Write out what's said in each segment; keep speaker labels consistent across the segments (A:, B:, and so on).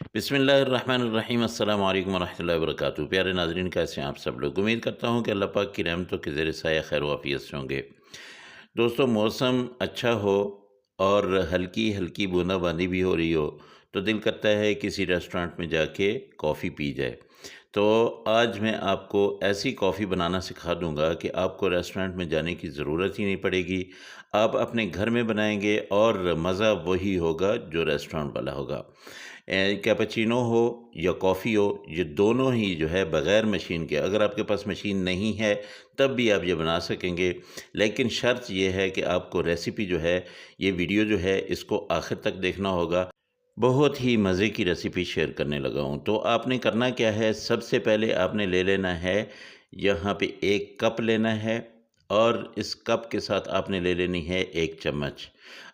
A: बिस्मिल्लाहिर्रहमानिर्रहीम अस्सलाम वालेकुम वरहमतुल्लाहि वबरकातुहू। प्यारे नाज़रीन, कैसे हैं आप सब लोग। उम्मीद करता हूँ कि अल्लाह पाक की रहमतों के ज़ेर साया खैर वाफ़ियत से होंगे। दोस्तों, मौसम अच्छा हो और हल्की हल्की बूंदाबांदी भी हो रही हो तो दिल करता है किसी रेस्टोरेंट में जाके कॉफ़ी पी जाए। तो आज मैं आपको ऐसी कॉफ़ी बनाना सिखा दूंगा कि आपको रेस्टोरेंट में जाने की ज़रूरत ही नहीं पड़ेगी। आप अपने घर में बनाएंगे और मज़ा वही होगा जो रेस्टोरेंट वाला होगा। कैपेचिनो हो या कॉफ़ी हो, ये दोनों ही जो है बग़ैर मशीन के, अगर आपके पास मशीन नहीं है तब भी आप ये बना सकेंगे। लेकिन शर्त ये है कि आपको रेसिपी जो है, ये वीडियो जो है इसको आखिर तक देखना होगा। बहुत ही मज़े की रेसिपी शेयर करने लगा हूँ। तो आपने करना क्या है, सबसे पहले आपने ले लेना है, यहाँ पे 1 कप लेना है और इस कप के साथ आपने ले लेनी है 1 चम्मच।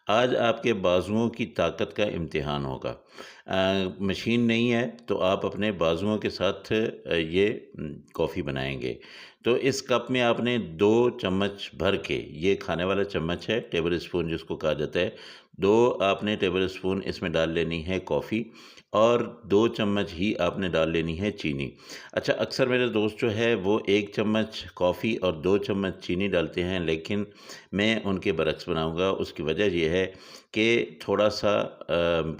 A: आज आपके बाजुओं की ताकत का इम्तिहान होगा। मशीन नहीं है तो आप अपने बाजुओं के साथ ये कॉफ़ी बनाएँगे। तो इस कप में आपने 2 चम्मच भर के, ये खाने वाला चम्मच है, टेबल स्पून जिसको कहा जाता है, 2 आपने टेबल स्पून इसमें डाल लेनी है कॉफ़ी और 2 चम्मच ही आपने डाल लेनी है चीनी। अच्छा, अक्सर मेरे दोस्त जो है वो 1 चम्मच कॉफ़ी और 2 चम्मच चीनी डालते हैं, लेकिन मैं उनके बरक्स बनाऊँगा। उसकी वजह ये है कि थोड़ा-सा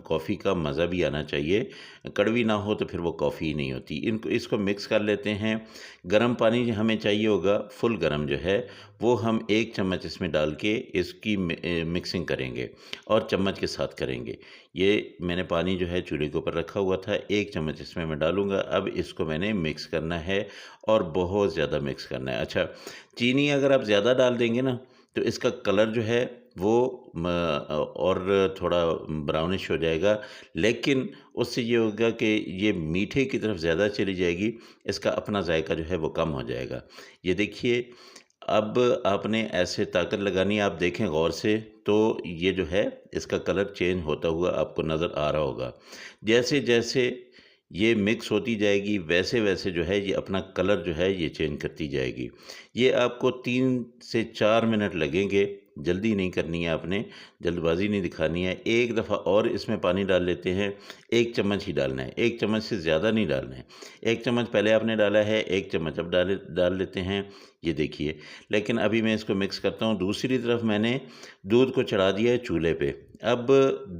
A: कॉफ़ी का मज़ा भी आना चाहिए। कड़वी ना हो तो फिर वो कॉफ़ी ही नहीं होती। इनको इसको मिक्स कर लेते हैं। गर्म पानी हमें चाहिए होगा, फुल गर्म जो है, वो हम 1 चम्मच इसमें डाल के इसकी मिक्सिंग करेंगे और चम्मच के साथ करेंगे। ये मैंने पानी जो है चूल्हे के ऊपर रखा हुआ था, 1 चम्मच इसमें मैं डालूँगा। अब इसको मैंने मिक्स करना है और बहुत ज़्यादा मिक्स करना है। अच्छा, चीनी अगर आप ज़्यादा डाल देंगे ना, तो इसका कलर जो है वो और थोड़ा ब्राउनिश हो जाएगा, लेकिन उससे ये होगा कि ये मीठे की तरफ ज़्यादा चली जाएगी, इसका अपना जायका जो है वो कम हो जाएगा। ये देखिए, अब आपने ऐसे ताकत लगानी है, आप देखें गौर से, तो ये जो है इसका कलर चेंज होता हुआ आपको नज़र आ रहा होगा। जैसे-जैसे ये मिक्स होती जाएगी, वैसे-वैसे जो है ये अपना कलर जो है ये चेंज करती जाएगी। ये आपको 3 से 4 मिनट लगेंगे, जल्दी नहीं करनी है आपने, जल्दबाज़ी नहीं दिखानी है। एक दफ़ा और इसमें पानी डाल लेते हैं, 1 चम्मच ही डालना है, 1 चम्मच से ज़्यादा नहीं डालना है। 1 चम्मच पहले आपने डाला है, 1 चम्मच अब डाल लेते हैं, ये देखिए। लेकिन अभी मैं इसको मिक्स करता हूँ। दूसरी तरफ मैंने दूध को चढ़ा दिया है चूल्हे पे। अब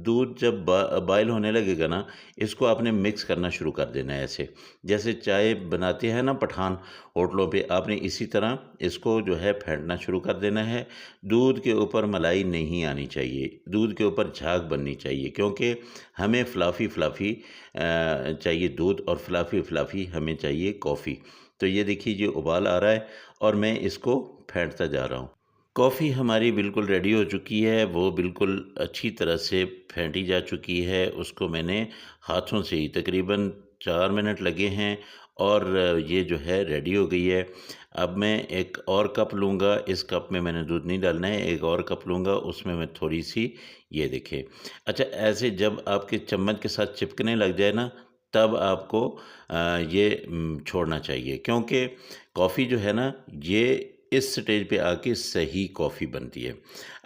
A: दूध जब बॉयल होने लगेगा ना, इसको आपने मिक्स करना शुरू कर देना है ऐसे। जैसे चाय बनाते हैं ना पठान होटलों पे, आपने इसी तरह इसको जो है फेंटना शुरू कर देना है। दूध के ऊपर मलाई नहीं आनी चाहिए, दूध के ऊपर झाग बननी चाहिए, क्योंकि हमें फ्लफ़ी-फ्लफ़ी चाहिए दूध और फ्लफ़ी-फ्लफ़ी हमें चाहिए कॉफ़ी। तो ये देखिए, ये उबाल आ रहा है और मैं इसको फेंटता जा रहा हूँ। कॉफ़ी हमारी बिल्कुल रेडी हो चुकी है, वो बिल्कुल अच्छी तरह से फेंटी जा चुकी है। उसको मैंने हाथों से ही तकरीबन 4 मिनट लगे हैं और ये जो है रेडी हो गई है। अब मैं एक और कप लूँगा, इस कप में मैंने दूध नहीं डालना है, एक और कप लूँगा, उसमें मैं थोड़ी-सी, ये देखिए। अच्छा, ऐसे जब आपके चम्मच के साथ चिपकने लग जाए ना, तब आपको ये छोड़ना चाहिए, क्योंकि कॉफ़ी जो है ना, ये इस स्टेज पे आके सही कॉफ़ी बनती है।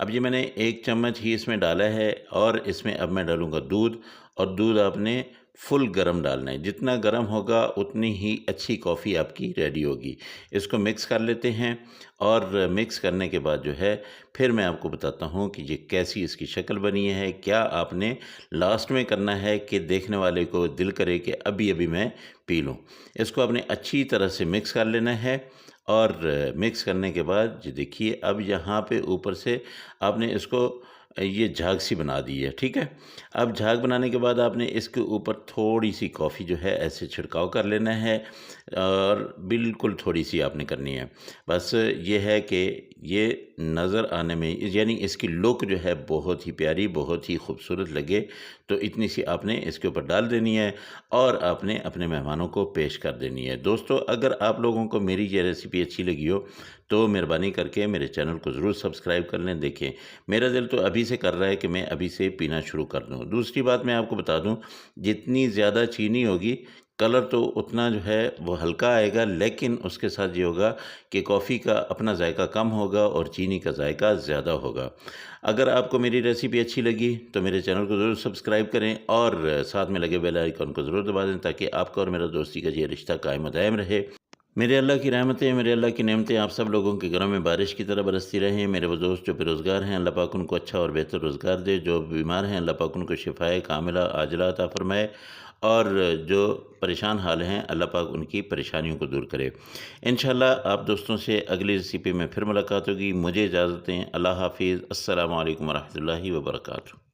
A: अब ये मैंने 1 चम्मच ही इसमें डाला है और इसमें अब मैं डालूँगा दूध, और दूध आपने फुल गरम डालना है। जितना गरम होगा उतनी ही अच्छी कॉफ़ी आपकी रेडी होगी। इसको मिक्स कर लेते हैं और मिक्स करने के बाद जो है, फिर मैं आपको बताता हूँ कि ये कैसी इसकी शक्ल बनी है। क्या आपने लास्ट में करना है कि देखने वाले को दिल करे कि अभी-अभी मैं पी लूँ। इसको आपने अच्छी तरह से मिक्स कर लेना है और मिक्स करने के बाद ये देखिए, अब यहाँ पे ऊपर से आपने इसको ये झाग सी बना दी है, ठीक है। अब झाग बनाने के बाद आपने इसके ऊपर थोड़ी सी कॉफ़ी जो है ऐसे छिड़काव कर लेना है और बिल्कुल थोड़ी सी आपने करनी है। बस ये है कि ये नज़र आने में, यानी इसकी लुक जो है बहुत ही प्यारी, बहुत ही खूबसूरत लगे, तो इतनी सी आपने इसके ऊपर डाल देनी है और आपने अपने मेहमानों को पेश कर देनी है। दोस्तों, अगर आप लोगों को मेरी ये रेसिपी अच्छी लगी हो तो मेहरबानी करके मेरे चैनल को ज़रूर सब्सक्राइब कर लें। देखें, मेरा दिल तो अभी से कर रहा है कि मैं अभी से पीना शुरू कर दूँ। दूसरी बात मैं आपको बता दूँ, जितनी ज़्यादा चीनी होगी, कलर तो उतना जो है वो हल्का आएगा, लेकिन उसके साथ ये होगा कि कॉफ़ी का अपना जायका कम होगा और चीनी का जायका ज़्यादा होगा। अगर आपको मेरी रेसिपी अच्छी लगी तो मेरे चैनल को ज़रूर सब्सक्राइब करें और साथ में लगे बेल आइकन को ज़रूर दबा दें, ताकि आपका और मेरा दोस्ती का ये रिश्ता कायम दायम रहे। मेरे अल्लाह की रहमतें, मेरे अल्लाह की नेमतें आप सब लोगों के घरों में बारिश की तरह बरसती रहें। मेरे वो दोस्त जो बेरोज़गार हैं, अल्लाह पाक उनको अच्छा और बेहतर रोज़गार दे। जो बीमार हैं, अल्लाह पाक उनको शिफ़ाए कामिला आजिला अता फ़रमाए, और जो परेशान हाल हैं, अल्लाह पाक उनकी परेशानियों को दूर करे। इंशाअल्लाह आप दोस्तों से अगली रेसिपी में फिर मुलाकात होगी। मुझे इजाज़त दें। अल्लाह हाफ़िज़। अस्सलामु अलैकुम व रहमतुल्लाहि व बरकातुहू।